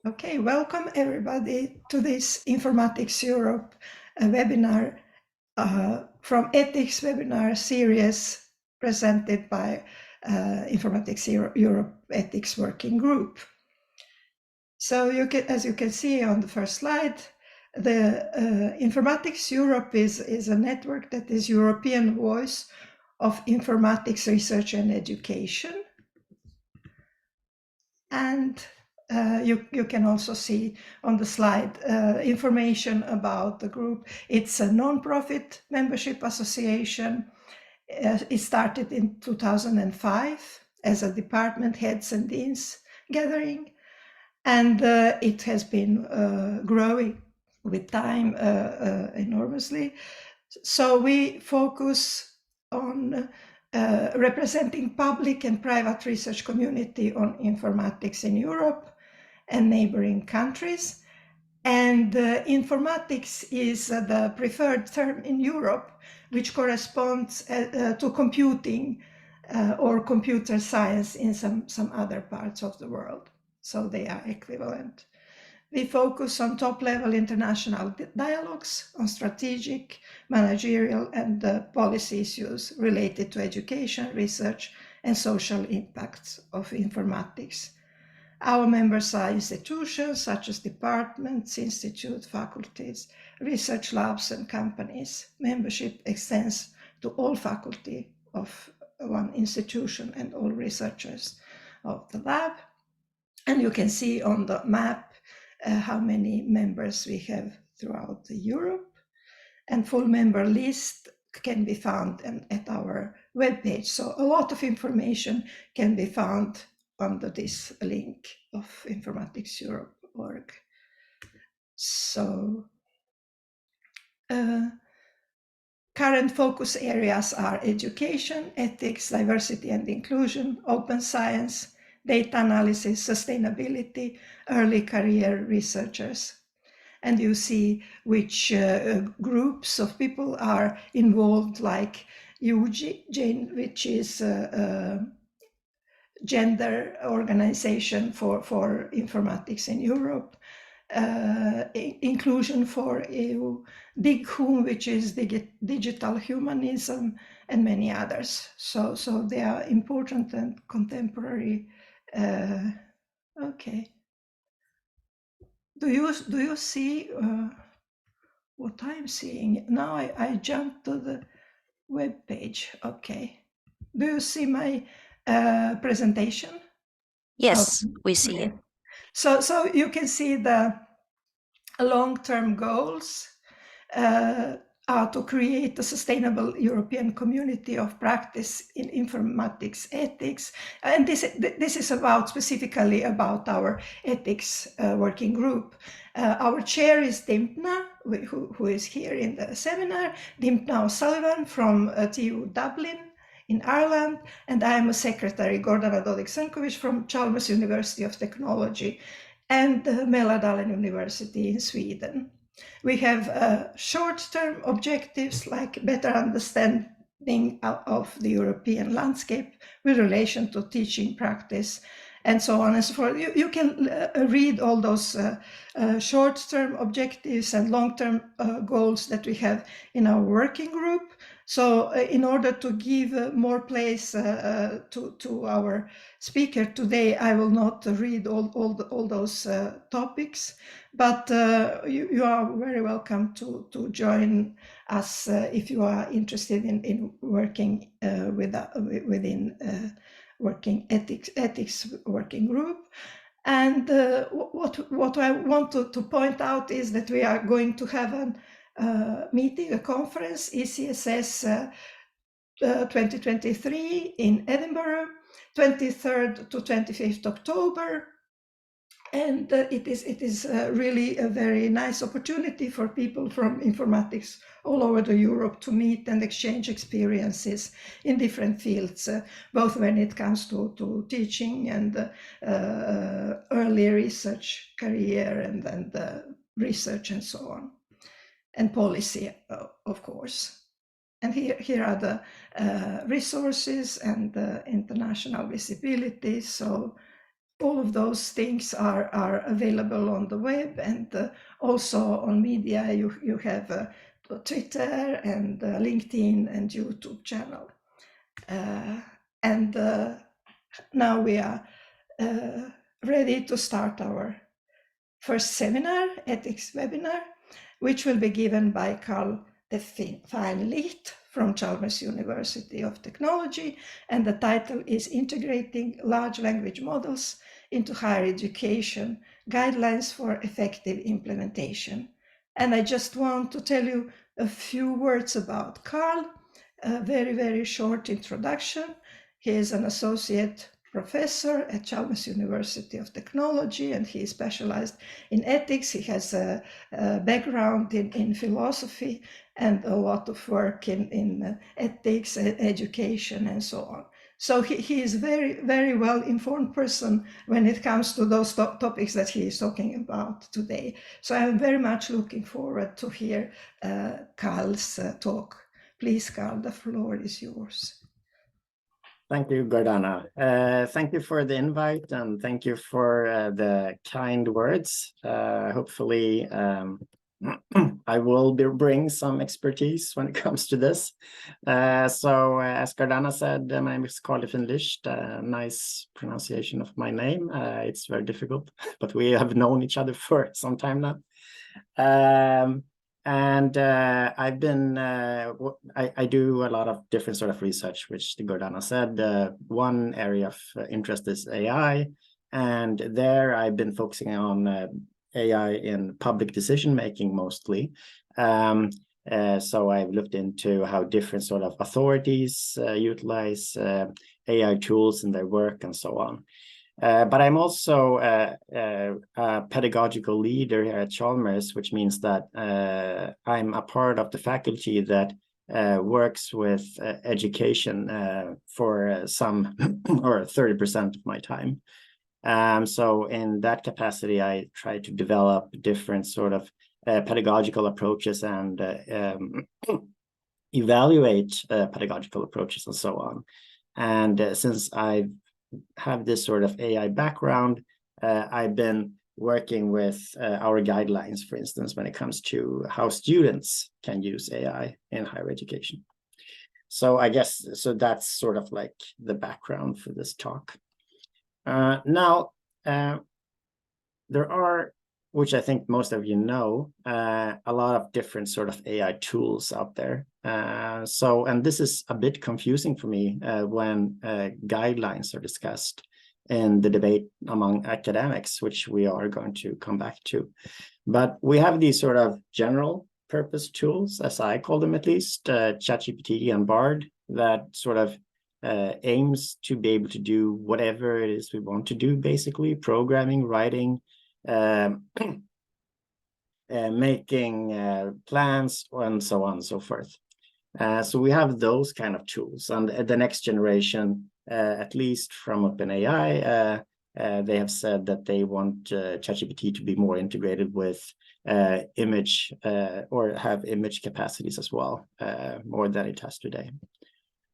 Okay, welcome everybody to this Informatics Europe webinar from Ethics webinar series presented by Informatics Europe Ethics Working Group. So as you can see on the first slide, the Informatics Europe is a network that is European voice of informatics research and education. And you can also see on the slide information about the group. It's a non-profit membership association. It started in 2005 as a department heads and deans gathering, and it has been growing with time enormously. So we focus on representing public and private research community on informatics in Europe and neighboring countries. And informatics is the preferred term in Europe, which corresponds to computing or computer science in some other parts of the world. So they are equivalent. We focus on top-level international dialogues on strategic, managerial, and policy issues related to education, research, and social impacts of informatics. Our members are institutions such as departments, institutes, faculties, research labs, and companies. Membership extends to all faculty of one institution and all researchers of the lab. And you can see on the map how many members we have throughout Europe, and full member list can be found at our webpage. So a lot of information can be found under this link of informaticseurope.org. So current focus areas are education, ethics, diversity and inclusion, open science, data analysis, sustainability, early career researchers. And you see which groups of people are involved, like Jane, which is a gender organization for informatics in Europe, Inclusion for EU, DIGHUM, which is digital humanism, and many others. So they are important and contemporary. Okay. Do you see what I'm seeing? Now I jump to the web page. Okay. Do you see my presentation? Yes, we see it. So you can see the long-term goals are to create a sustainable European community of practice in informatics ethics. And this is specifically about our ethics working group. Our chair is Dimpna, who is here in the seminar, Dimpna O'Sullivan from TU Dublin in Ireland, and I am a secretary, Gordana Dodik-Senkovic from Chalmers University of Technology and Mälardalen University in Sweden. We have short-term objectives like better understanding of the European landscape with relation to teaching practice and so on and so forth. You can read all those short-term objectives and long-term goals that we have in our working group. So in order to give more place to our speaker today, I will not read all those topics, but you are very welcome to join us if you are interested in working within working ethics working group. And what I want to point out is that we are going to have a meeting, a conference, ECSS 2023 in Edinburgh, 23rd to 25th October. And it is really a very nice opportunity for people from informatics all over Europe to meet and exchange experiences in different fields, both when it comes to teaching and early research career and research and so on, and policy, of course. And here are the resources and the international visibility. So all of those things are available on the web, and also on media. You have Twitter and LinkedIn and YouTube channel. And now we are ready to start our first seminar, ethics webinar, which will be given by Karl de Fine Licht from Chalmers University of Technology, and the title is Integrating Large Language Models into Higher Education, Guidelines for Effective Implementation. And I just want to tell you a few words about Karl, a very, very short introduction. He is an associate professor at Chalmers University of Technology, and he is specialized in ethics. He has a background in philosophy and a lot of work in ethics, education, and so on. So he is very, very well-informed person when it comes to those topics that he is talking about today. So I'm very much looking forward to hear Karl's talk. Please, Karl, the floor is yours. Thank you, Gordana. Thank you for the invite, and thank you for the kind words. Hopefully, I will bring some expertise when it comes to this. So, as Gordana said, my name is Karl de Fine Licht. Nice pronunciation of my name. It's very difficult, but we have known each other for some time now. I've been, I do a lot of different sort of research, which Gordana said. One area of interest is AI, and there I've been focusing on AI in public decision-making mostly. So I've looked into how different sort of authorities utilize AI tools in their work and so on. But I'm also a pedagogical leader here at Chalmers, which means that I'm a part of the faculty that works with education for some or 30% of my time. So in that capacity, I try to develop different sort of pedagogical approaches and evaluate pedagogical approaches and so on. And since I have this sort of AI background, I've been working with our guidelines, for instance, when it comes to how students can use AI in higher education. So I guess, so that's sort of like the background for this talk. Now, there are, which I think most of you know, a lot of different sort of AI tools out there. And this is a bit confusing for me when guidelines are discussed in the debate among academics, which we are going to come back to. But we have these sort of general purpose tools, as I call them at least, ChatGPT and Bard, that sort of aims to be able to do whatever it is we want to do, basically, programming, writing, making plans, and so on and so forth. So we have those kind of tools, and the next generation, at least from OpenAI, they have said that they want ChatGPT to be more integrated with image or have image capacities as well, more than it has today.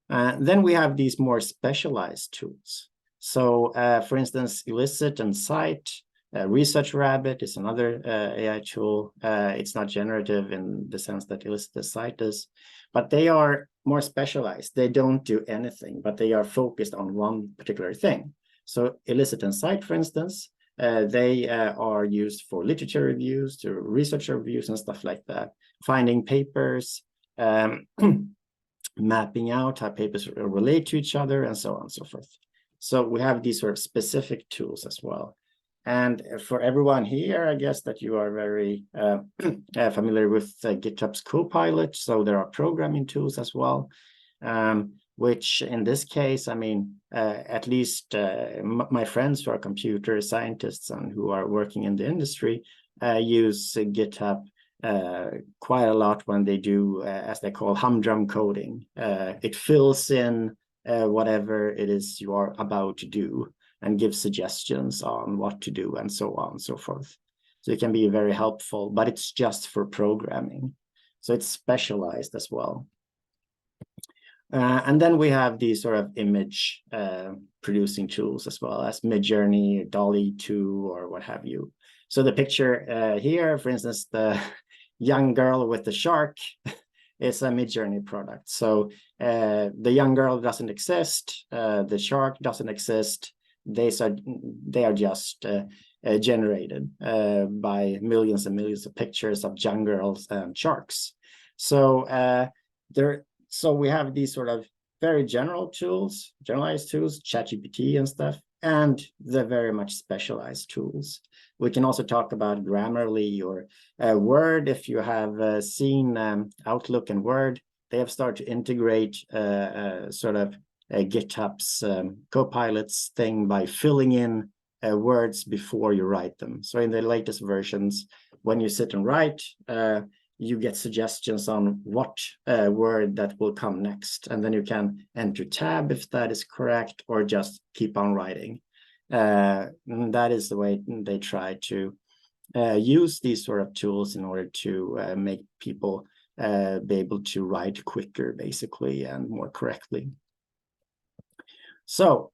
Then we have these more specialized tools. So, for instance, Elicit and Cite. Research Rabbit is another AI tool. It's not generative in the sense that Elicit and Cite is, but they are more specialized. They don't do anything, but they are focused on one particular thing. So Elicit and Cite, for instance, they are used for literature reviews, to research reviews and stuff like that, finding papers, mapping out how papers relate to each other, and so on and so forth. So we have these sort of specific tools as well. And for everyone here, I guess that you are very familiar with GitHub's Copilot. So there are programming tools as well, which in this case, I mean, at least my friends who are computer scientists and who are working in the industry use GitHub quite a lot when they do, as they call, humdrum coding. It fills in whatever it is you are about to do and gives suggestions on what to do and so on and so forth. So it can be very helpful, but it's just for programming. So it's specialized as well. And then we have these sort of image producing tools as well as Midjourney, Dolly 2, or what have you. So the picture here, for instance, the young girl with the shark is a Midjourney product. So the young girl doesn't exist, the shark doesn't exist. They are just generated by millions and millions of pictures of young girls and sharks. So so we have these sort of very general tools, generalized tools, ChatGPT and stuff, and the very much specialized tools. We can also talk about Grammarly or Word. If you have seen Outlook and Word, they have started to integrate sort of GitHub's Copilot's thing by filling in words before you write them. So in the latest versions, when you sit and write, you get suggestions on what word that will come next. And then you can enter tab if that is correct, or just keep on writing. That is the way they try to use these sort of tools in order to make people be able to write quicker, basically, and more correctly. So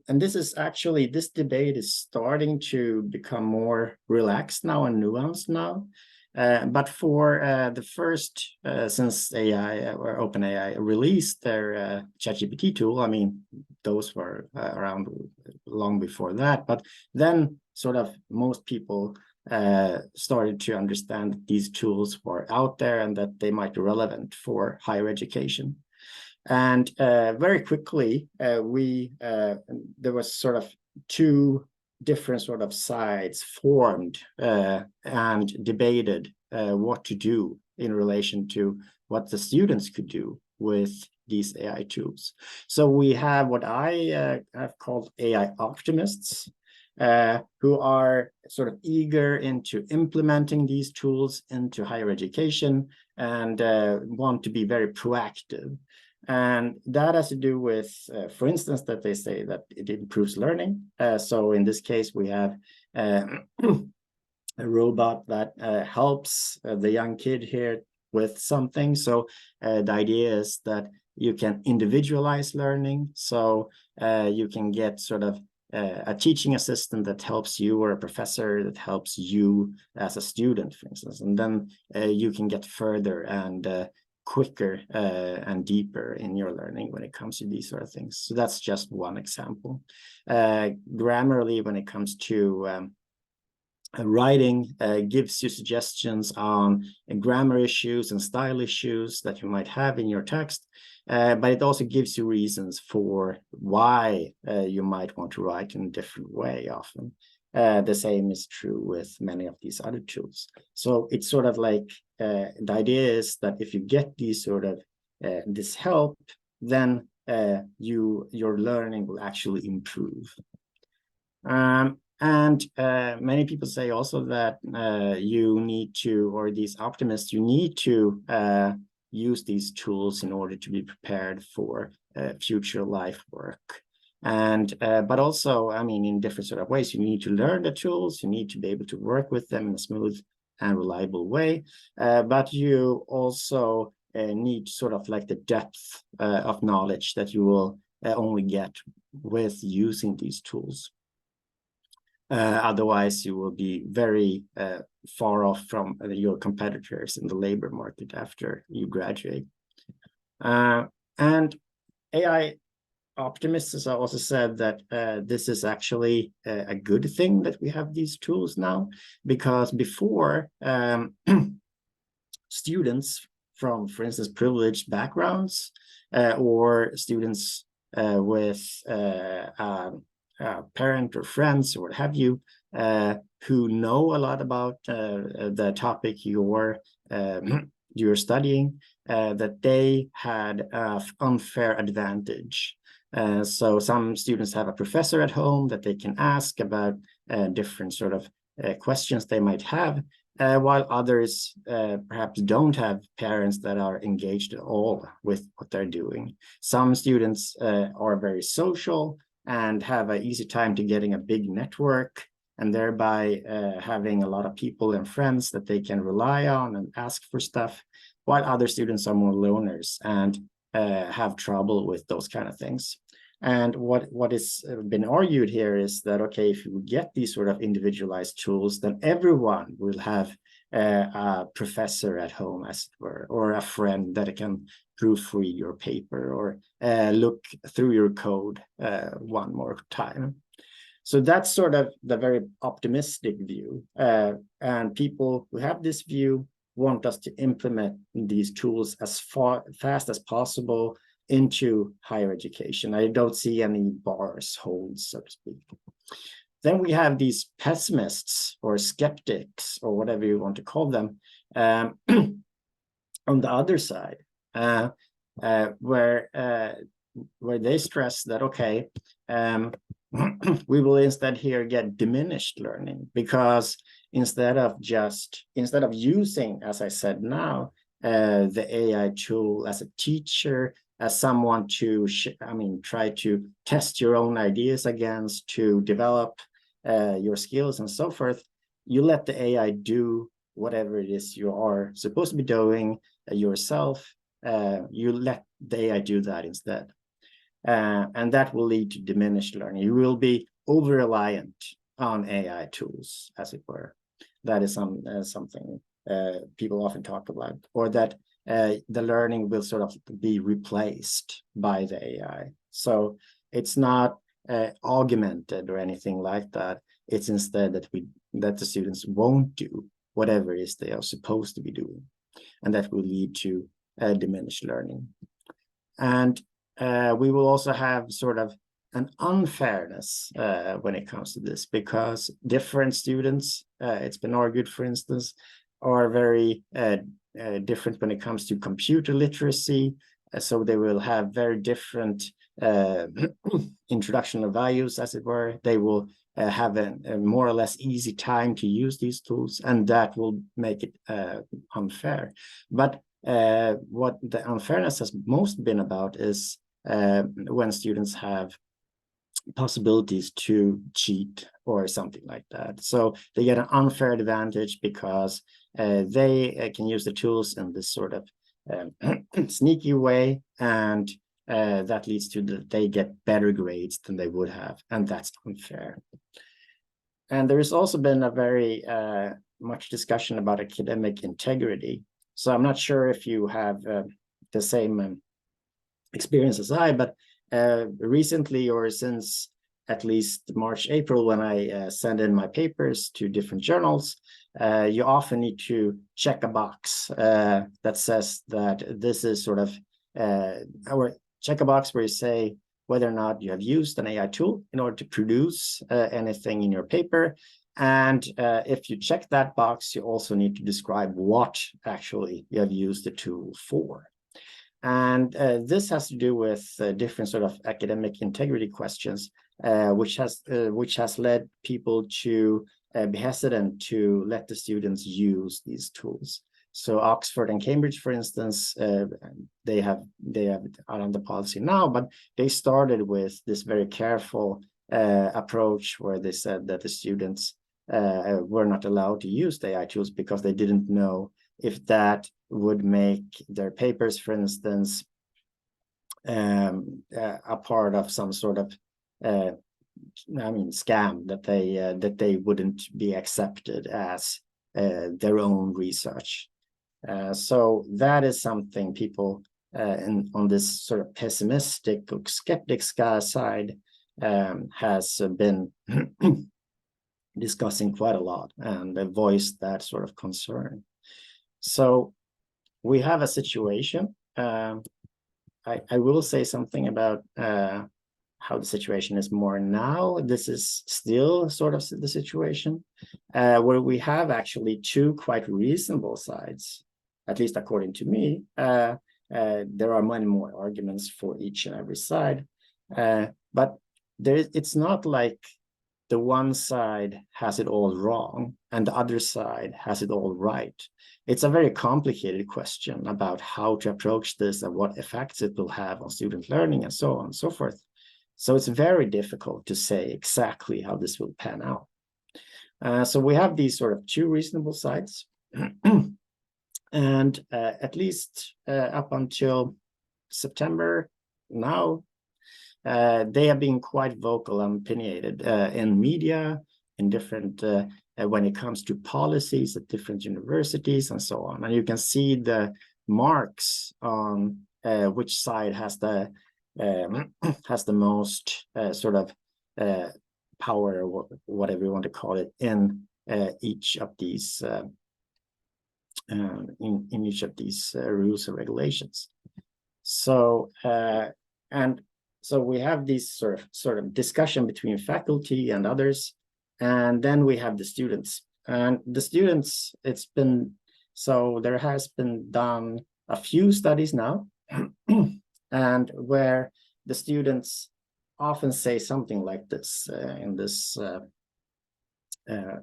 this debate is starting to become more relaxed now and nuanced now. But for the first, since AI or OpenAI released their ChatGPT tool, I mean, those were around long before that. But then sort of most people started to understand that these tools were out there and that they might be relevant for higher education. And very quickly, there was sort of two different sort of sides formed and debated what to do in relation to what the students could do with these AI tools. So we have what I have called AI optimists, who are sort of eager into implementing these tools into higher education and want to be very proactive. And that has to do with, for instance, that they say that it improves learning. So in this case, we have a robot that helps the young kid here with something. So the idea is that you can individualize learning. So you can get sort of a teaching assistant that helps you, or a professor that helps you as a student, for instance. And then you can get further and quicker and deeper in your learning when it comes to these sort of things. So that's just one example. Grammarly, when it comes to writing, gives you suggestions on grammar issues and style issues that you might have in your text, but it also gives you reasons for why you might want to write in a different way often. The same is true with many of these other tools. So it's sort of like the idea is that if you get these sort of this help, then your learning will actually improve. And many people say also that you need to, or these optimists, you need to use these tools in order to be prepared for future life work. And but also, I mean, in different sort of ways, you need to learn the tools, you need to be able to work with them in a smooth and reliable way, but you also need sort of like the depth of knowledge that you will only get with using these tools. Otherwise, you will be very far off from your competitors in the labor market after you graduate. And AI optimists also said that this is actually a good thing that we have these tools now, because before students from, for instance, privileged backgrounds or students with parent or friends or what have you, who know a lot about the topic you're studying, that they had an unfair advantage. So some students have a professor at home that they can ask about different sort of questions they might have, while others perhaps don't have parents that are engaged at all with what they're doing. Some students are very social and have an easy time to getting a big network, and thereby having a lot of people and friends that they can rely on and ask for stuff. while other students are more loners and have trouble with those kind of things. And what is been argued here is that, okay, if you get these sort of individualized tools, then everyone will have a professor at home, as it were, or a friend that can proofread your paper or look through your code one more time. So that's sort of the very optimistic view. And people who have this view want us to implement these tools as fast as possible into higher education. I don't see any bars, holds, so to speak. Then we have these pessimists or skeptics or whatever you want to call them on the other side, where they stress that, okay, we will instead here get diminished learning, because instead of using, as I said now, the AI tool as a teacher, as someone to try to test your own ideas against, to develop your skills and so forth, you let the AI do whatever it is you are supposed to be doing yourself. You let the AI do that instead. And that will lead to diminished learning. You will be over-reliant on AI tools, as it were. That is something people often talk about, or that the learning will sort of be replaced by the AI. So it's not augmented or anything like that. It's instead that the students won't do whatever it is they are supposed to be doing, and that will lead to diminished learning. And we will also have sort of an unfairness when it comes to this, because different students, it's been argued, for instance, are very different when it comes to computer literacy. So they will have very different introductional values, as it were. They will have a more or less easy time to use these tools, and that will make it unfair. But what the unfairness has most been about is when students have possibilities to cheat or something like that. So they get an unfair advantage because they can use the tools in this sort of sneaky way, and that leads to they get better grades than they would have, and that's unfair. And there has also been a very much discussion about academic integrity. So I'm not sure if you have the same experience as I, but recently, or since at least March, April, when I send in my papers to different journals, you often need to check a box that says that this is sort of, or check a box where you say whether or not you have used an AI tool in order to produce anything in your paper. And if you check that box, you also need to describe what actually you have used the tool for. And this has to do with different sort of academic integrity questions, which has led people to be hesitant to let the students use these tools. So Oxford and Cambridge, for instance, they have out on the policy now, but they started with this very careful approach where they said that the students were not allowed to use the AI tools because they didn't know if that would make their papers, for instance, a part of some sort of scam, that they wouldn't be accepted as their own research. So that is something people on this sort of pessimistic or skeptic side has been discussing quite a lot, and voiced that sort of concern. So we have a situation. I will say something about how the situation is more now. This is still sort of the situation where we have actually two quite reasonable sides, at least according to me. There are many more arguments for each and every side, but it's not like the one side has it all wrong and the other side has it all right. It's a very complicated question about how to approach this and what effects it will have on student learning and so on and so forth. So it's very difficult to say exactly how this will pan out. So we have these sort of two reasonable sides. And at least up until September now, they have been quite vocal and opinionated in media, in different, when it comes to policies at different universities and so on. And you can see the marks on which side has the most sort of power, or whatever you want to call it, in each of these in each of these rules and regulations. So and so we have these sort of discussion between faculty and others, and then we have the students. And the students, it's been, so there has been done a few studies now, and where the students often say something like this in this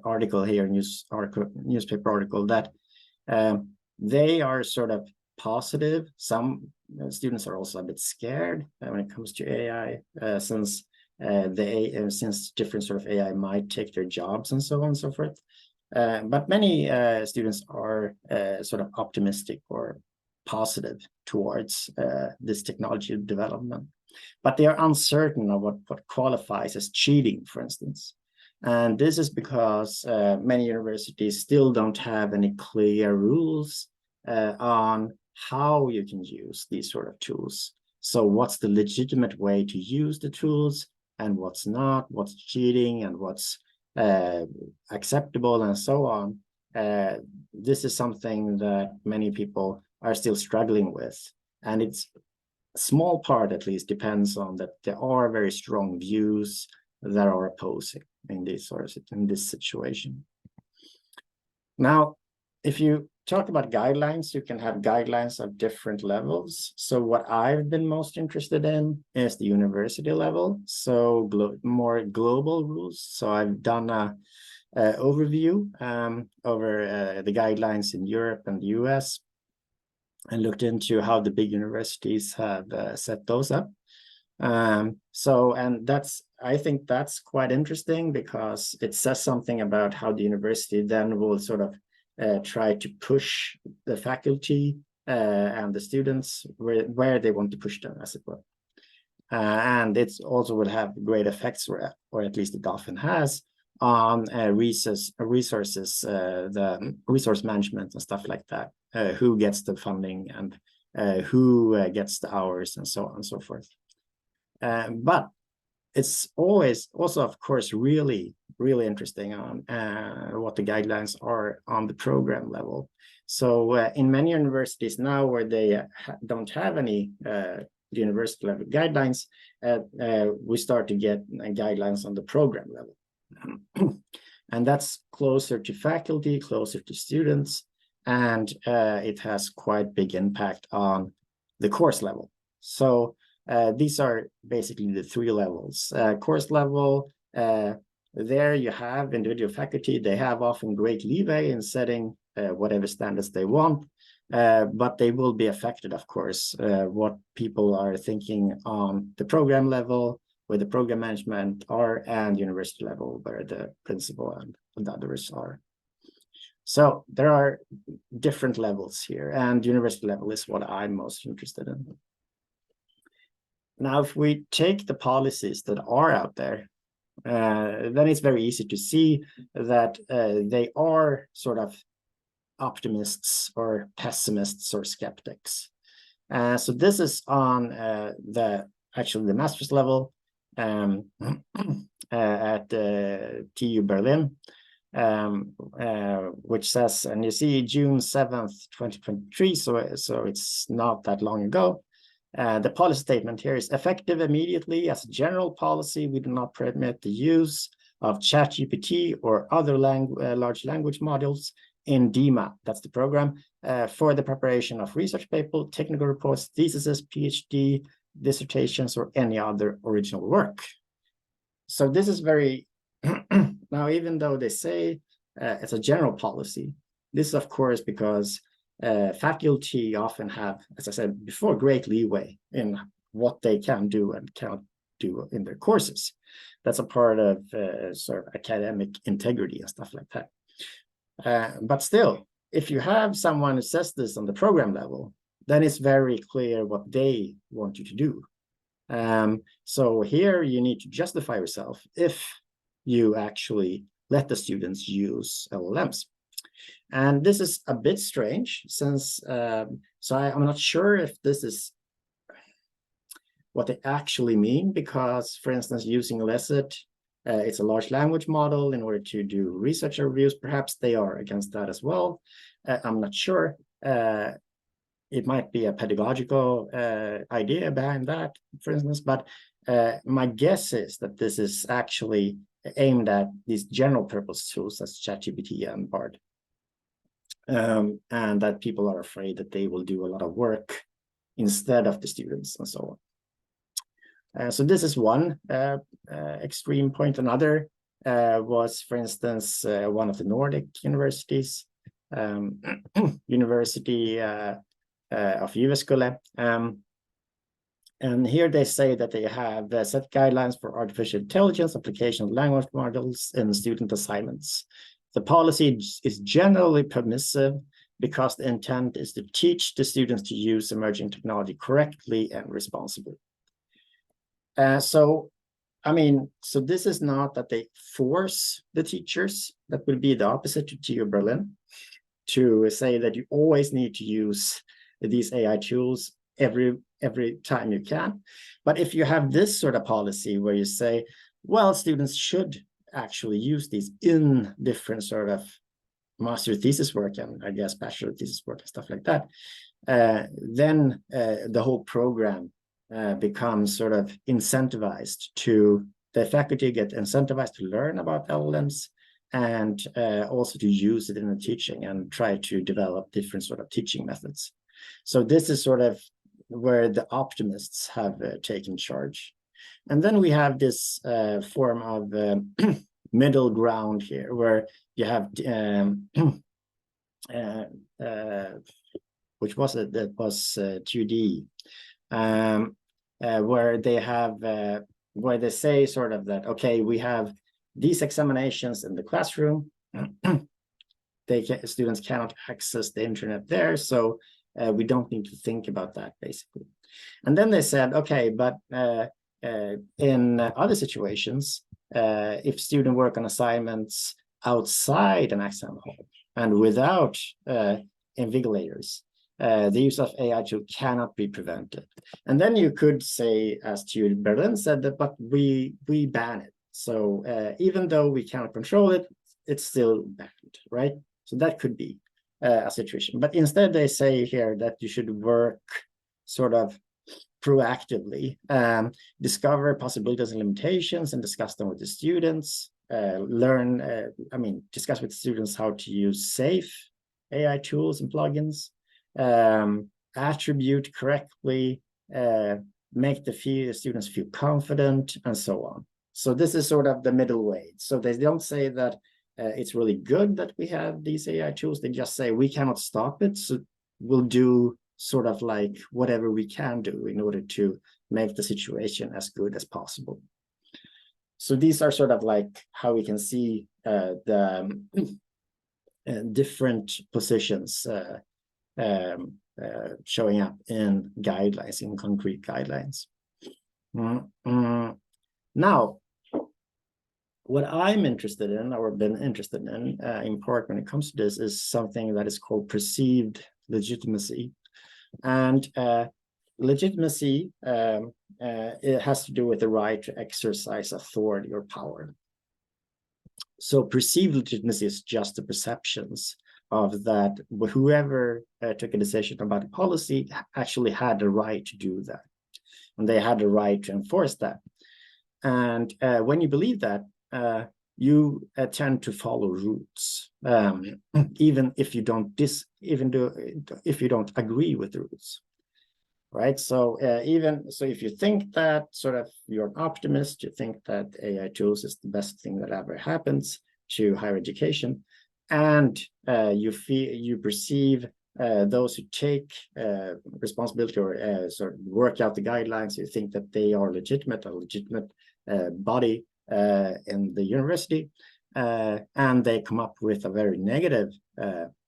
article here, newspaper article, that they are sort of positive. Some students are also a bit scared when it comes to AI, since since different sort of AI might take their jobs and so on and so forth. But many students are sort of optimistic or positive towards this technology development, but they are uncertain of what qualifies as cheating, for instance. And this is because many universities still don't have any clear rules on how you can use these sort of tools. So what's the legitimate way to use the tools and what's not, what's cheating and what's acceptable and so on. This is something that many people are still struggling with. And it's a small part, at least, depends on that there are very strong views that are opposing in this situation. Now, if you talk about guidelines, you can have guidelines of different levels. So what I've been most interested in is the university level, so more global rules. So I've done a overview over the guidelines in Europe and the US, and looked into how the big universities have set those up. And I think that's quite interesting, because it says something about how the university then will sort of try to push the faculty and the students where they want to push them, as it were. And it also will have great effects, or at least it often has, on resources, the resource management and stuff like that, who gets the funding and who gets the hours and so on and so forth. But it's always also, of course, really interesting on what the guidelines are on the program level. So in many universities now, where they don't have any university level guidelines, we start to get guidelines on the program level. And that's closer to faculty, closer to students, and it has quite big impact on the course level. So these are basically the three levels. Course level, there you have individual faculty. They have often great leeway in setting whatever standards they want, but they will be affected, of course, what people are thinking on the program level, where the program management are, and university level, where the principal and the others are. So there are different levels here, and university level is what I'm most interested in. Now, if we take the policies that are out there, then it's very easy to see that they are sort of optimists or pessimists or skeptics. So this is on actually the master's level at TU Berlin, which says, and you see June 7th, 2023, so it's not that long ago. The policy statement here is effective immediately. As a general policy, we do not permit the use of ChatGPT or other large language models in DIMA, that's the program, for the preparation of research paper, technical reports, theses, PhD, dissertations, or any other original work. So this is very, now, even though they say it's a general policy, this is, of course, because faculty often have, as I said before, great leeway in what they can do and cannot do in their courses. That's a part of sort of academic integrity and stuff like that. But still, if you have someone who says this on the program level, then it's very clear what they want you to do. So here you need to justify yourself if you actually let the students use LLMs. And this is a bit strange since, so I'm not sure if this is what they actually mean, because, for instance, using Lecit, it's a large language model in order to do research reviews. Perhaps they are against that as well. I'm not sure. It might be a pedagogical idea behind that, for instance, but my guess is that this is actually aimed at these general purpose tools as ChatGPT and Bard. And that people are afraid that they will do a lot of work instead of the students and so on. So this is one extreme point. Another was, for instance, one of the Nordic universities, University of Jyväskylä. And here they say that they have set guidelines for artificial intelligence application of language models in student assignments. The policy is generally permissive because the intent is to teach the students to use emerging technology correctly and responsibly. So this is not that they force the teachers. That would be the opposite to TU Berlin, to say that you always need to use these AI tools every time you can. But if you have this sort of policy where you say, well, students should actually use these in different sort of master thesis work and I guess bachelor thesis work and stuff like that, then the whole program becomes sort of incentivized to, the faculty get incentivized to learn about LLMs and also to use it in the teaching and try to develop different sort of teaching methods. So this is sort of where the optimists have taken charge. And then we have this form of middle ground here, where you have, which was it? That was 2D. Where they have, where they say sort of that, okay, we have these examinations in the classroom. Students cannot access the internet there, so we don't need to think about that, basically. And then they said, okay, but in other situations, if students work on assignments outside an exam hall and without invigilators, the use of AI tool cannot be prevented. And then you could say, as TU Berlin said, that, but we ban it. So even though we cannot control it, it's still banned, right? So that could be a situation. But instead, they say here that you should work sort of proactively, discover possibilities and limitations and discuss them with the students, discuss with students how to use safe AI tools and plugins, attribute correctly, make the students feel confident, and so on. So this is sort of the middle way. So they don't say that it's really good that we have these AI tools. They just say we cannot stop it, so we'll do sort of like whatever we can do in order to make the situation as good as possible. So these are sort of like how we can see the different positions showing up in guidelines, in concrete guidelines. Now, what I'm interested in, or been interested in part when it comes to this, is something that is called perceived legitimacy. And legitimacy, it has to do with the right to exercise authority or power. So perceived legitimacy is just the perceptions of that whoever took a decision about a policy actually had the right to do that. And they had the right to enforce that. And when you believe that, you tend to follow rules, even if you don't if you don't agree with the rules, right? So if you think that sort of you're an optimist, you think that AI tools is the best thing that ever happens to higher education, and you perceive those who take responsibility or sort of work out the guidelines, you think that they are a legitimate body in the university, and they come up with a very negative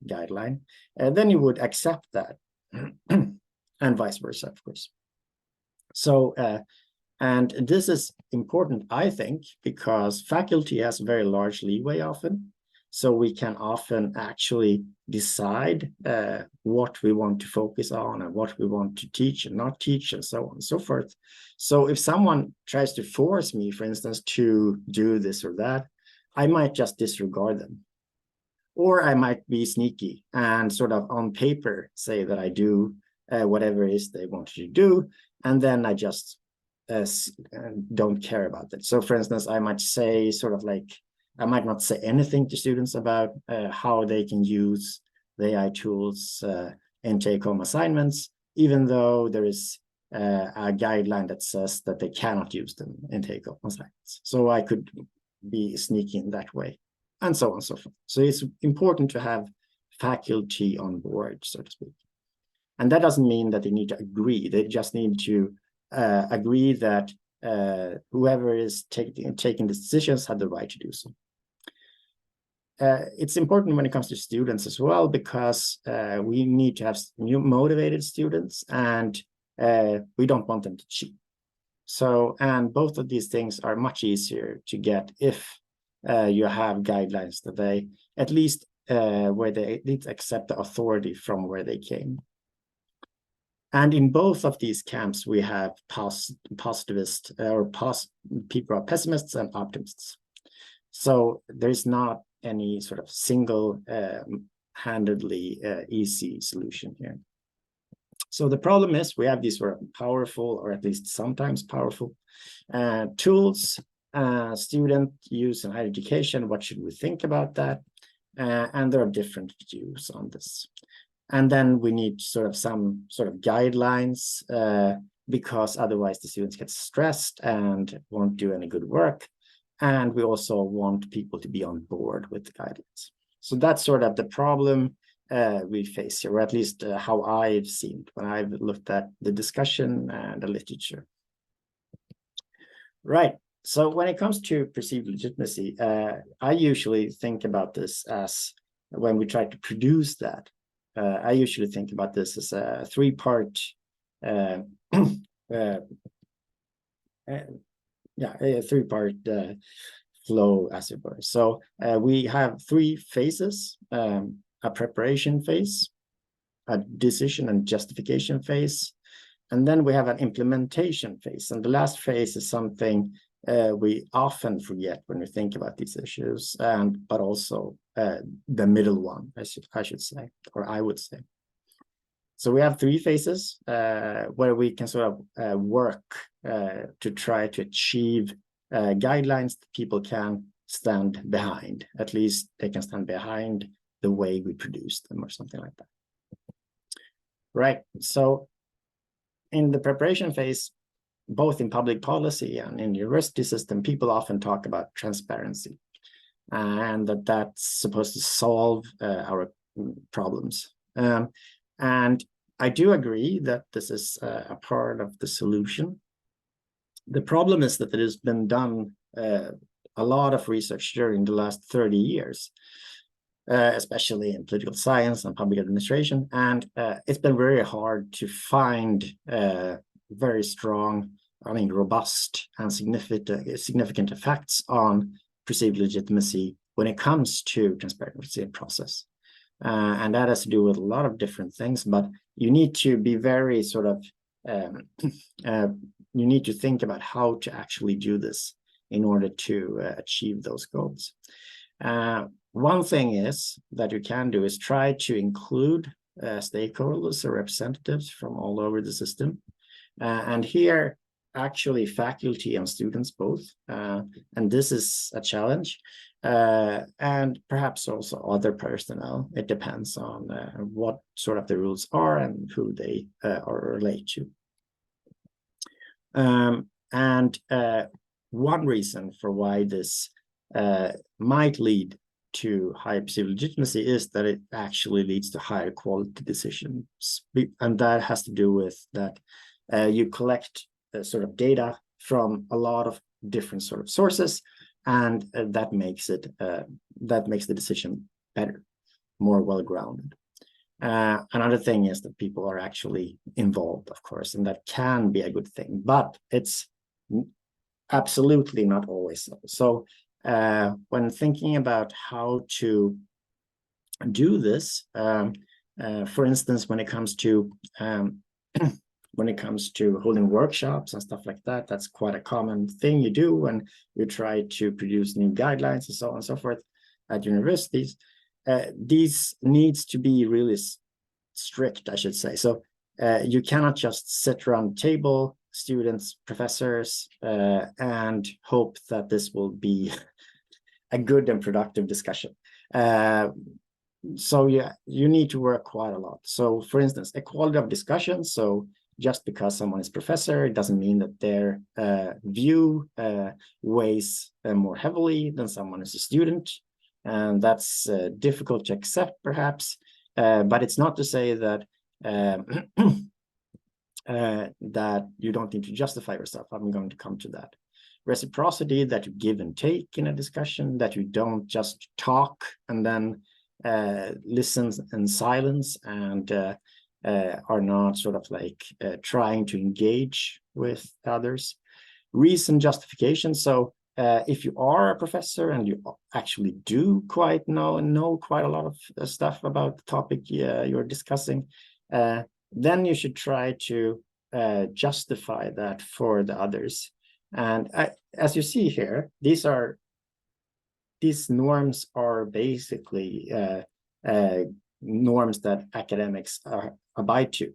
guideline, then you would accept that, and vice versa, of course. So, and this is important, I think, because faculty has very large leeway often. So we can often actually decide what we want to focus on and what we want to teach and not teach and so on and so forth. So if someone tries to force me, for instance, to do this or that, I might just disregard them. Or I might be sneaky and sort of on paper say that I do whatever it is they want you to do, and then I just don't care about it. So for instance, I might say sort of like, I might not say anything to students about how they can use the AI tools in take-home assignments, even though there is a guideline that says that they cannot use them in take-home assignments. So I could be sneaky in that way, and so on and so forth. So it's important to have faculty on board, so to speak. And that doesn't mean that they need to agree. They just need to agree that whoever is taking the decisions have the right to do so. It's important when it comes to students as well, because we need to have new motivated students, and we don't want them to cheat. So, and both of these things are much easier to get if you have guidelines that they at least where they at least accept the authority from where they came. And in both of these camps, we have positivists people are pessimists and optimists. So there's not any sort of single-handedly easy solution here. So the problem is we have these sort of powerful, or at least sometimes powerful, tools student use in higher education. What should we think about that? And there are different views on this. And then we need sort of some sort of guidelines, because otherwise the students get stressed and won't do any good work. And we also want people to be on board with the guidelines. So that's sort of the problem we face here, or at least how I've seen it when I've looked at the discussion and the literature. Right. So when it comes to perceived legitimacy, I usually think about this as, when we try to produce that, I usually think about this as a three-part a three-part flow, as it were. So we have three phases: a preparation phase, a decision and justification phase, and then we have an implementation phase. And the last phase is something we often forget when we think about these issues, but also the middle one, I should say, or I would say. So we have three phases where we can sort of work to try to achieve guidelines that people can stand behind. At least they can stand behind the way we produce them, or something like that. Right. So in the preparation phase, both in public policy and in the university system, people often talk about transparency, and that's supposed to solve our problems. And I do agree that this is a part of the solution. The problem is that it has been done a lot of research during the last 30 years, especially in political science and public administration. And it's been very hard to find very strong, robust and significant effects on perceived legitimacy when it comes to transparency and process. And that has to do with a lot of different things, but you need to be very sort of, you need to think about how to actually do this in order to achieve those goals. One thing is that you can do is try to include stakeholders or representatives from all over the system. And here, actually, faculty and students both. And this is a challenge. And perhaps also other personnel. It depends on what sort of the rules are and who they are relate to. And one reason for why this might lead to higher perceived legitimacy is that it actually leads to higher quality decisions. And that has to do with that you collect sort of data from a lot of different sort of sources, and that makes the decision better, more well-grounded. Another thing is that people are actually involved, of course, and that can be a good thing, but it's absolutely not always so. So when thinking about how to do this, for instance, when it comes to holding workshops and stuff like that, that's quite a common thing you do when you try to produce new guidelines and so on and so forth at universities. These needs to be really strict, I should say. So you cannot just sit around the table, students, professors, and hope that this will be a good and productive discussion. So yeah, you need to work quite a lot. So for instance, equality of discussion. So just because someone is professor, it doesn't mean that their view weighs more heavily than someone is a student. And that's difficult to accept, perhaps. But it's not to say that that you don't need to justify yourself. I'm going to come to that. Reciprocity, that you give and take in a discussion, that you don't just talk and then listen in silence and are not sort of like trying to engage with others. Reason, justification. So if you are a professor and you actually do quite know quite a lot of stuff about the topic you're discussing, then you should try to justify that for the others. And as you see here, these norms are basically norms that academics abide to.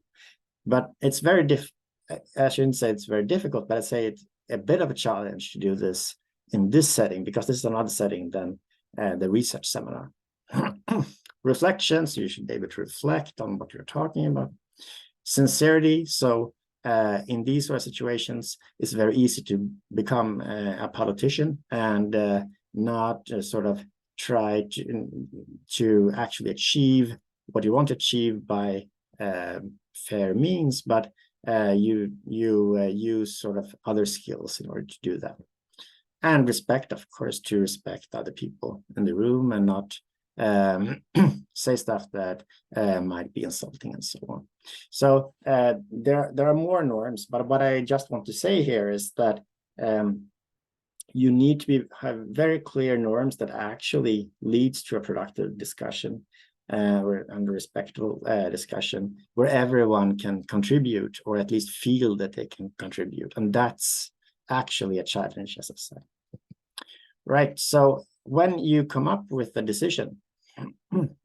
But it's very I shouldn't say it's very difficult, but I'd say it's a bit of a challenge to do this in this setting, because this is another setting than the research seminar. Reflections, you should be able to reflect on what you're talking about. Sincerity, so in these sort of situations, it's very easy to become a politician and not sort of try to actually achieve what you want to achieve by fair means, but you use sort of other skills in order to do that. And respect, of course, to respect other people in the room and not say stuff that might be insulting and so on. So there are more norms, but what I just want to say here is that you need to have very clear norms that actually leads to a productive discussion and a respectful discussion where everyone can contribute, or at least feel that they can contribute. And that's actually a challenge, as I said. Right, so when you come up with a decision,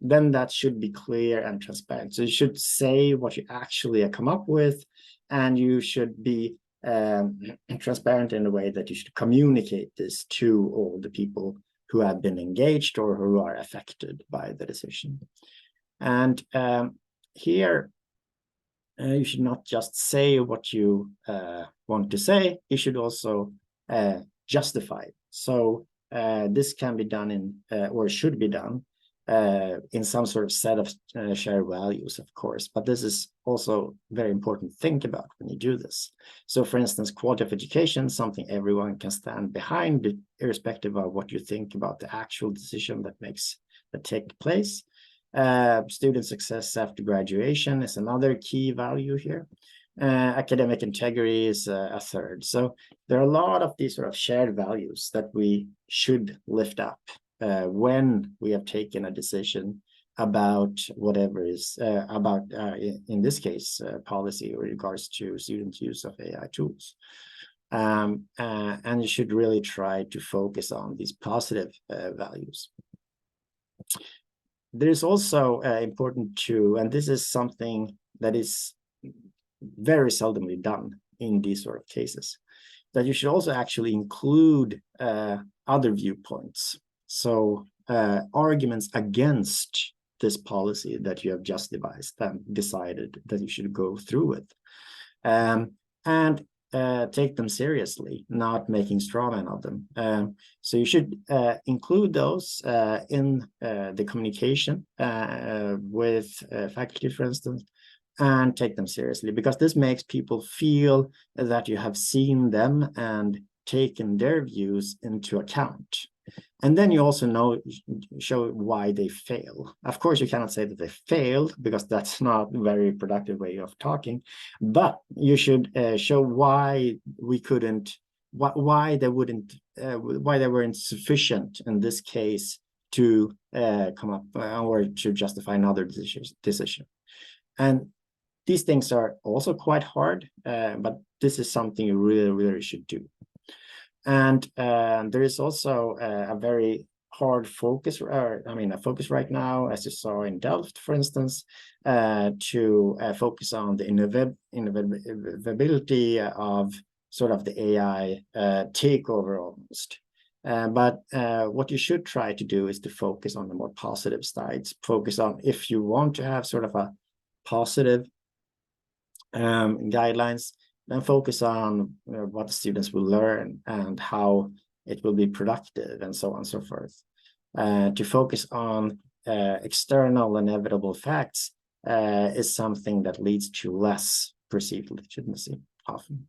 then that should be clear and transparent. So you should say what you actually come up with, and you should be transparent in a way that you should communicate this to all the people who have been engaged or who are affected by the decision. And here, you should not just say what you want to say, you should also justify it. So this can be done in, or should be done, in some sort of set of shared values, of course, but this is also very important to think about when you do this. So for instance, quality of education, something everyone can stand behind, irrespective of what you think about the actual decision that take place. Student success after graduation is another key value here. Academic integrity is a third. So there are a lot of these sort of shared values that we should lift up when we have taken a decision about whatever is in this case, policy with regards to student use of AI tools. And you should really try to focus on these positive values. There's also important to, and this is something that is very seldomly done in these sort of cases, that you should also actually include other viewpoints. So arguments against this policy that you have just decided that you should go through with, and take them seriously, not making straw men of them. So you should include those in the communication with faculty, for instance, and take them seriously, because this makes people feel that you have seen them and taken their views into account. And then you also show why they fail. Of course, you cannot say that they failed, because that's not a very productive way of talking, but you should show why we couldn't, why they weren't sufficient in this case to come up or to justify another decision. And these things are also quite hard, but this is something you really, really should do. And there is also a very hard focus, a focus right now, as you saw in Delft, for instance, to focus on the inevitability of sort of the AI takeover almost. But what you should try to do is to focus on the more positive sides, focus on, if you want to have sort of a positive guidelines, then focus on what the students will learn and how it will be productive and so on and so forth. To focus on external inevitable facts is something that leads to less perceived legitimacy often.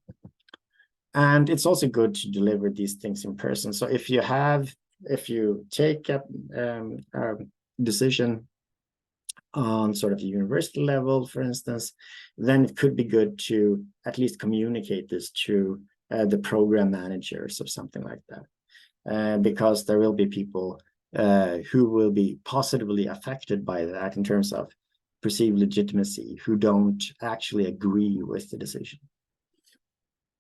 And it's also good to deliver these things in person. So if you take a decision on sort of a university level, for instance, then it could be good to at least communicate this to the program managers or something like that, because there will be people who will be positively affected by that in terms of perceived legitimacy, who don't actually agree with the decision.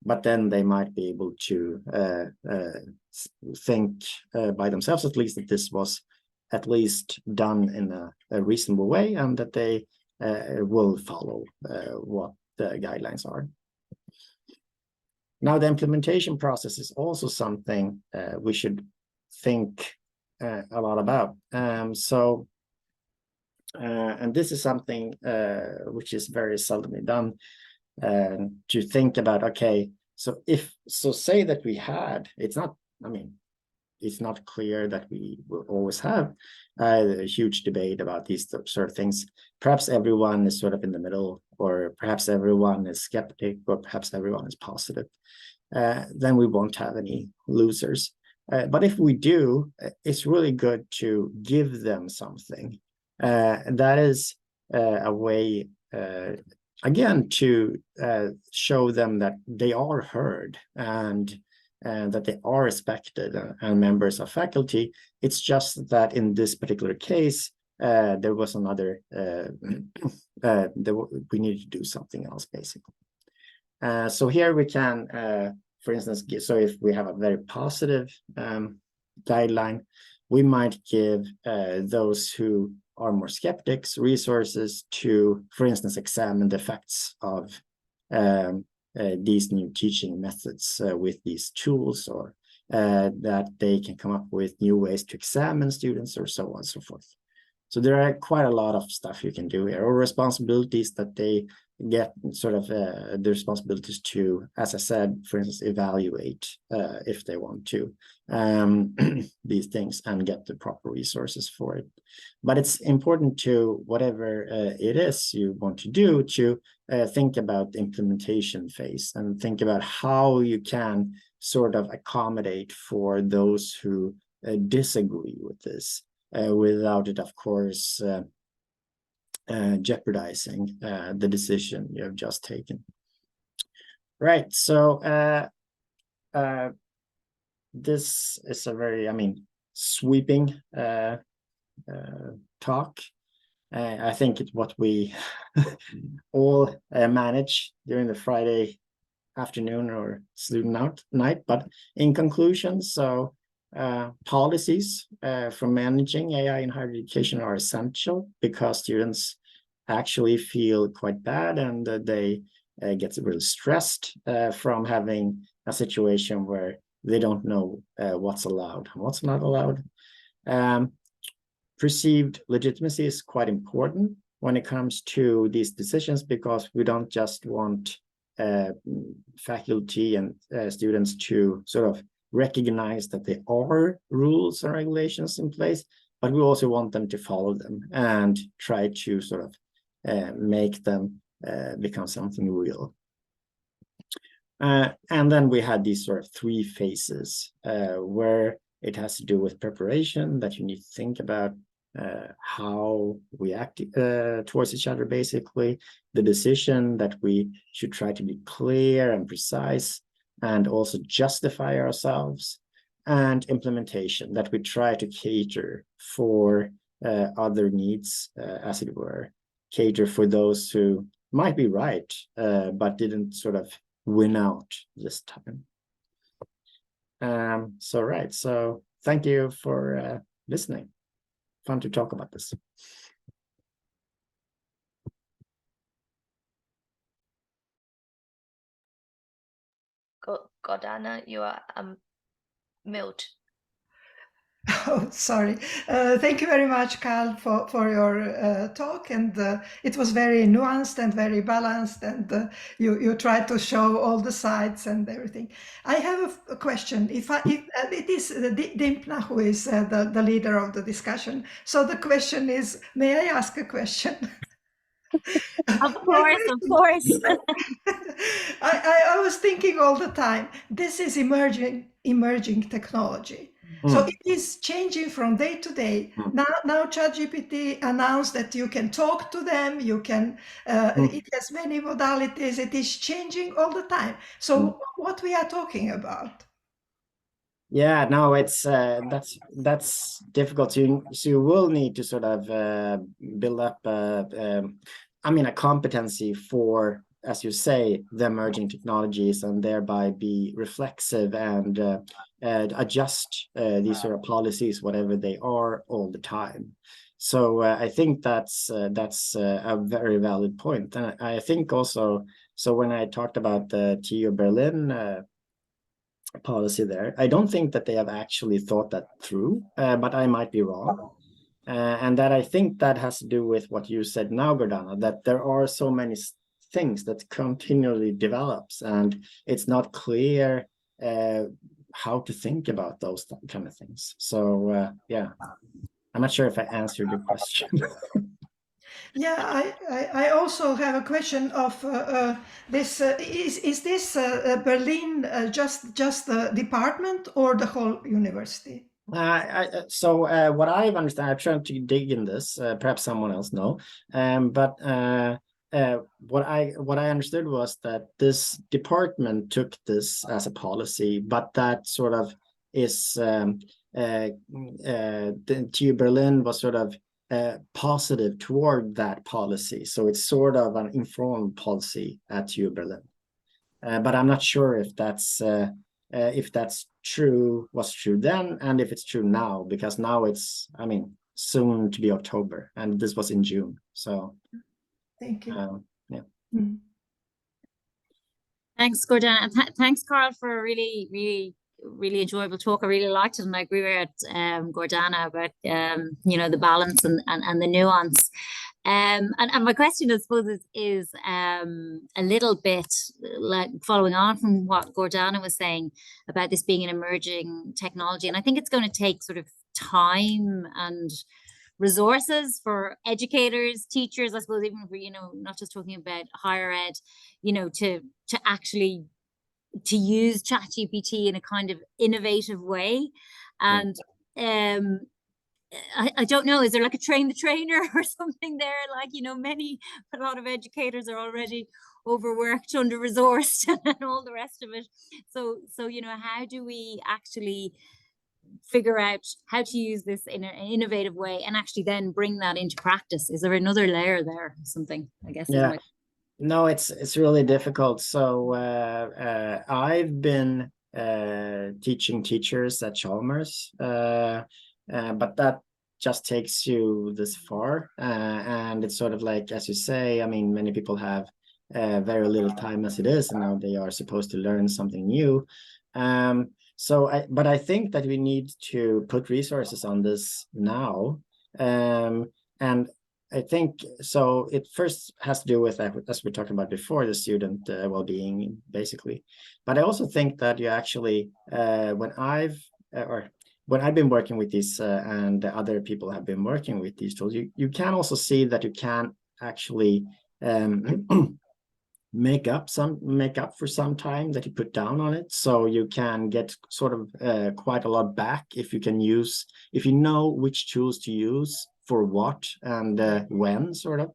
But then they might be able to think by themselves, at least, that this was at least done in a reasonable way, and that they will follow what the guidelines are. Now, the implementation process is also something we should think a lot about. And this is something which is very seldomly done, to think about, okay, so say that we had, it's not clear that we will always have a huge debate about these sort of things. Perhaps everyone is sort of in the middle, or perhaps everyone is skeptic, or perhaps everyone is positive. Then we won't have any losers. But if we do, it's really good to give them something. That is a way, again, to show them that they are heard and that they are respected and members of faculty. It's just that in this particular case, there was another, we needed to do something else, basically. So here we can, for instance, so if we have a very positive guideline, we might give those who are more skeptics resources to, for instance, examine the effects of these new teaching methods with these tools, or that they can come up with new ways to examine students, or so on and so forth. So there are quite a lot of stuff you can do here, or responsibilities that they get, sort of the responsibilities to, as I said, for instance, evaluate if they want to these things and get the proper resources for it. But it's important to, whatever it is you want to do, to think about the implementation phase and think about how you can sort of accommodate for those who disagree with this, without it, of course, jeopardizing the decision you have just taken. Right, so this is a very, sweeping talk. I think it's what we all manage during the Friday afternoon or student night. But in conclusion, so policies for managing AI in higher education are essential, because students actually feel quite bad, and they get really stressed from having a situation where they don't know what's allowed and what's not allowed. Perceived legitimacy is quite important when it comes to these decisions, because we don't just want faculty and students to sort of recognize that there are rules and regulations in place, but we also want them to follow them and try to sort of make them become something real. And then we had these sort of 3 phases where it has to do with preparation, that you need to think about how we act towards each other, basically, the decision that we should try to be clear and precise and also justify ourselves, and implementation, that we try to cater for other needs, as it were, cater for those who might be right, but didn't sort of win out this time. So thank you for listening. Fun to talk about this. Gordana, you are mute. Oh, sorry. Thank you very much, Karl, for your talk. And it was very nuanced and very balanced. And you tried to show all the sides and everything. I have a question. If it is Dimpna who is the leader of the discussion. So the question is, may I ask a question? Of course. I was thinking all the time, this is emerging technology. So it is changing from day to day. Now ChatGPT announced that you can talk to them, you can, it has many modalities, it is changing all the time. So what we are talking about? Yeah, no, it's that's difficult. So you will need to sort of build up a competency for, as you say, the emerging technologies, and thereby be reflexive and adjust these sort of policies, whatever they are, all the time. So I think that's a very valid point. And I think also, so when I talked about the TU Berlin policy there, I don't think that they have actually thought that through, but I might be wrong. And that I think that has to do with what you said now, Gordana, that there are so many things that continually develops, and it's not clear how to think about those kind of things. So yeah, I'm not sure if I answered your question. Yeah, I also have a question of this. Is this Berlin just the department or the whole university? So what I've understood, I'm trying to dig in this. Perhaps someone else know. But what I understood was that this department took this as a policy, but that sort of is the TU Berlin was sort of positive toward that policy. So it's sort of an informed policy at TU Berlin. But I'm not sure if that's true, was true then, and if it's true now, because now it's, soon to be October, and this was in June. So thank you. Yeah. Thanks, Gordana, and thanks, Karl, for a really enjoyable talk. I really liked it, and I agree with Gordana about the balance and the nuance. And my question, I suppose, is a little bit like following on from what Gordana was saying about this being an emerging technology. And I think it's going to take sort of time and resources for educators, teachers, I suppose, even for, not just talking about higher ed, to actually to use ChatGPT in a kind of innovative way. And I don't know, is there like a train the trainer or something there? Like, a lot of educators are already overworked, under-resourced and all the rest of it. So, how do we actually figure out how to use this in an innovative way and actually then bring that into practice? Is there another layer there, something, I guess? Yeah. No, it's really difficult. So I've been teaching teachers at Chalmers, but that just takes you this far, and it's sort of like, as you say, many people have very little time as it is, and now they are supposed to learn something new. But I think that we need to put resources on this now, and I think so. It first has to do with, as we talked about before, the student well-being, basically. But I also think that you actually, when I've been working with these, and other people have been working with these tools, you can also see that you can actually make up for some time that you put down on it, so you can get sort of quite a lot back if you know which tools to use for what and when, sort of.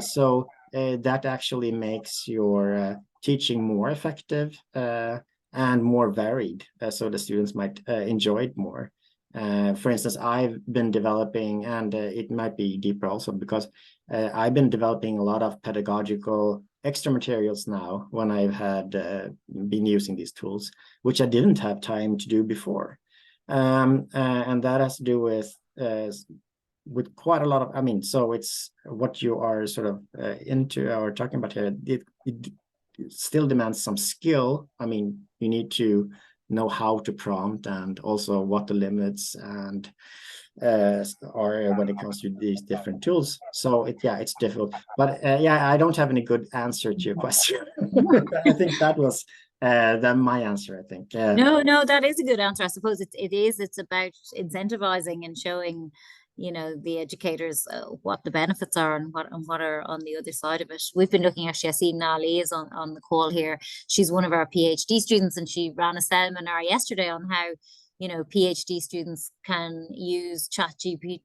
So that actually makes your teaching more effective and more varied, so the students might enjoy it more. For instance, I've been developing, and it might be deeper also, because I've been developing a lot of pedagogical extra materials now when I've had been using these tools, which I didn't have time to do before. And that has to do with quite a lot of, I mean, so it's what you are sort of into or talking about here. It still demands some skill. I mean, you need to know how to prompt, and also what the limits and are when it comes to these different tools. So it's difficult, but I don't have any good answer to your question. I think that was my answer, I think. No, that is a good answer. I suppose it's about incentivizing and showing, the educators what the benefits are and what are on the other side of it. We've been looking, actually, I see Nali is on the call here. She's one of our PhD students, and she ran a seminar yesterday on how, PhD students can use ChatGPT,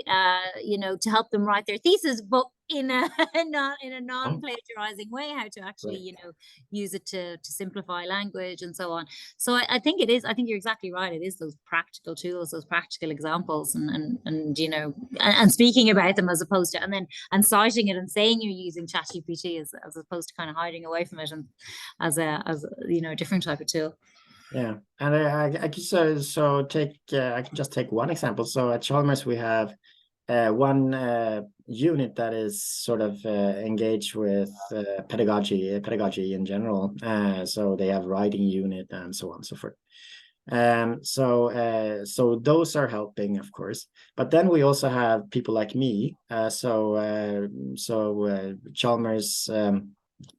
to help them write their thesis, but in a non-plagiarizing way, how to actually, use it to simplify language and so on. So I think you're exactly right. It is those practical tools, those practical examples, and speaking about them, as opposed to, and citing it and saying you're using ChatGPT as opposed to kind of hiding away from it, and as a different type of tool. Yeah, and I can I can just take one example. So at Chalmers we have one unit that is sort of engaged with pedagogy in general. So they have writing unit and so on and so forth. So those are helping, of course. But then we also have people like me. Chalmers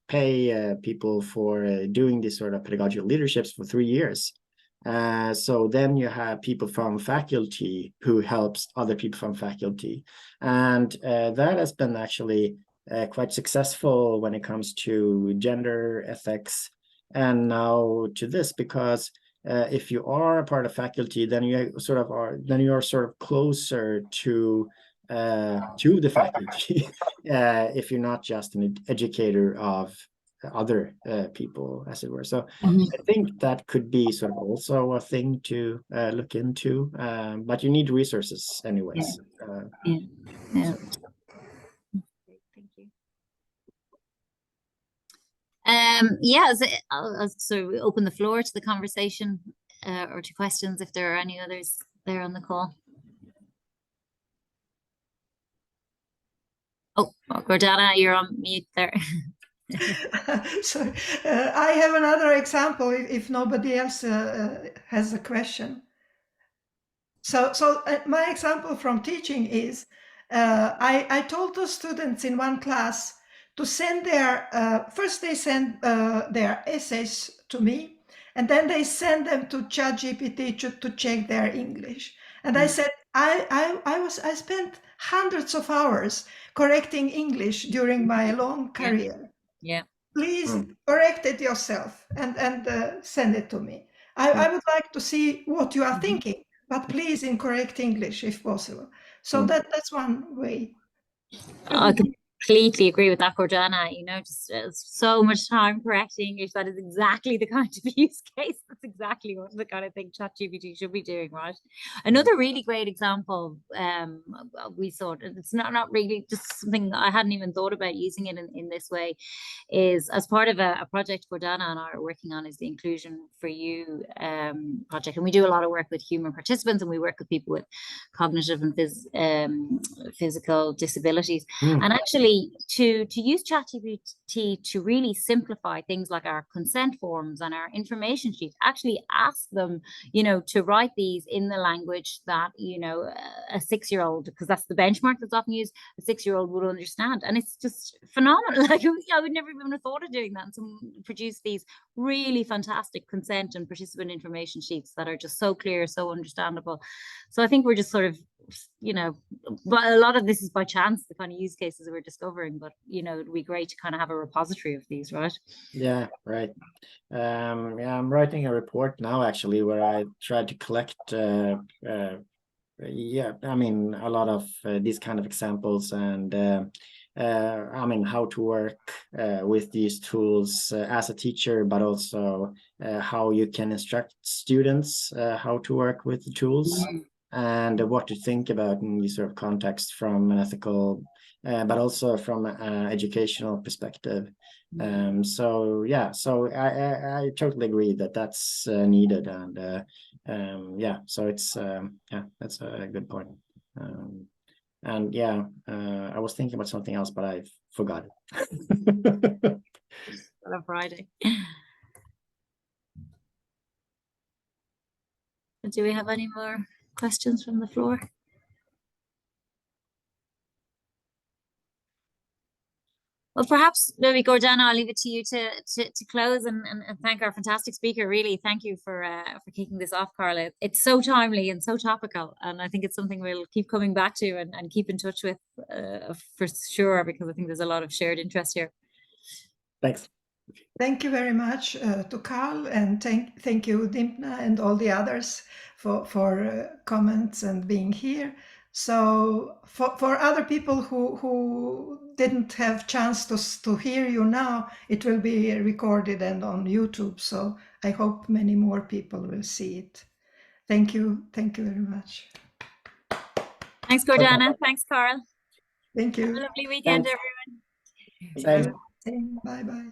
pay people for doing this sort of pedagogical leaderships for 3 years. So then you have people from faculty who helps other people from faculty. And that has been actually quite successful when it comes to gender ethics, and now to this, because if you are a part of faculty, then you are sort of closer to the faculty if you're not just an educator of other people, as it were. So I think that could be sort of also a thing to look into, but you need resources anyways. Yeah. Thank you. I'll sort of open the floor to the conversation or to questions if there are any others there on the call. Oh, Gordana, you're on mute there. So I have another example if nobody else has a question. So my example from teaching is I told the students in one class to send first they send their essays to me, and then they send them to ChatGPT to check their English. And I said, I spent hundreds of hours correcting English during my long career. Yeah. Please correct it yourself and send it to me. I would like to see what you are thinking, but please in correct English if possible. So that's one way. I completely agree with that, Gordana. Just so much time correcting English. That is exactly the kind of use case. That's exactly what the kind of thing ChatGPT should be doing, right? Another really great example we saw, it's not really just something I hadn't even thought about using it in this way, is as part of a project Gordana and I are working on, is the Inclusion for You project. And we do a lot of work with human participants, and we work with people with cognitive and physical disabilities. And actually to use ChatGPT to really simplify things like our consent forms and our information sheets, actually ask them, to write these in the language that, a 6-year-old, because that's the benchmark that's often used, a 6-year-old would understand. And it's just phenomenal. Like, I would never even have thought of doing that. And someone produced these really fantastic consent and participant information sheets that are just so clear, so understandable. So I think we're just sort of, but a lot of this is by chance, the kind of use cases we're discovering, but you know, it'd be great to kind of have a repository of these, right? Yeah, right. Yeah, I'm writing a report now actually where I tried to collect yeah, I mean, a lot of these kind of examples, and I mean, how to work with these tools as a teacher, but also how you can instruct students how to work with the tools, and what to think about in these sort of context from an ethical, but also from an educational perspective. So yeah, so I totally agree that that's needed, and yeah, so it's yeah, that's a good point. And yeah, I was thinking about something else, but I forgot it. On Friday. Do we have any more questions from the floor? Well, perhaps maybe Gordana, I'll leave it to you to close and thank our fantastic speaker. Really, thank you for kicking this off, Carla. It's so timely and so topical, and I think it's something we'll keep coming back to and keep in touch with for sure, because I think there's a lot of shared interest here. Thanks. Thank you very much to Karl, and thank you, Dimna, and all the others for comments and being here. So for other people who didn't have chance to hear you now, it will be recorded and on YouTube. So I hope many more people will see it. Thank you very much. Thanks, Gordana. Thanks, Carl. Thank you. Have a lovely weekend, Thanks. everyone. Same. Bye bye.